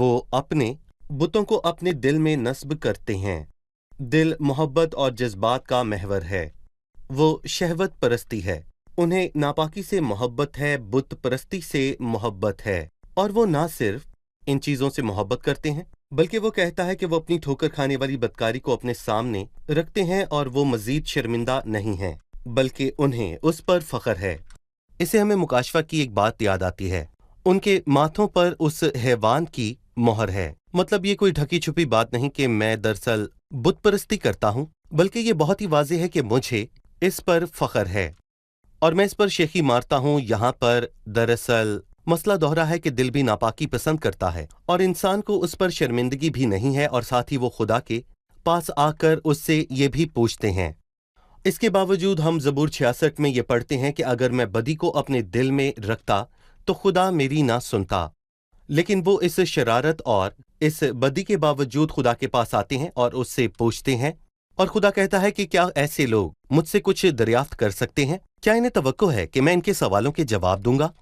वो अपने बुतों को अपने दिल में नस्ब करते हैं। दिल मोहब्बत और जज्बात का महवर है। वो शहवत परस्ती है। उन्हें नापाकी से मोहब्बत है, बुत परस्ती से मोहब्बत है। और वो ना सिर्फ इन चीजों से मोहब्बत करते हैं, बल्कि वो कहता है कि वो अपनी ठोकर खाने वाली बदकारी को अपने सामने रखते हैं और वो मजीद शर्मिंदा नहीं हैं, बल्कि उन्हें उस पर फख्र है। इसे हमें मुकाशफा की एक बात याद आती है। उनके माथों पर उस हैवान की मोहर है। मतलब ये कोई ढकी छुपी बात नहीं कि मैं दरअसल बुत परस्ती करता हूँ, बल्कि ये बहुत ही वाज़ेह है कि मुझे इस पर फख्र है और मैं इस पर शेखी मारता हूँ। यहाँ पर दरअसल मसला दोहरा है कि दिल भी नापाकी पसंद करता है और इंसान को उस पर शर्मिंदगी भी नहीं है, और साथ ही वो खुदा के पास आकर उससे ये भी पूछते हैं। इसके बावजूद हम ज़बूर 66 में ये पढ़ते हैं कि अगर मैं बदी को अपने दिल में रखता तो खुदा मेरी ना सुनता। लेकिन वो इस शरारत और इस बदी के बावजूद खुदा के पास आते हैं और उससे पूछते हैं, और खुदा कहता है कि क्या ऐसे लोग मुझसे कुछ दरियाफ्त कर सकते हैं? क्या इन्हें तवक्को है कि मैं इनके सवालों के जवाब दूंगा?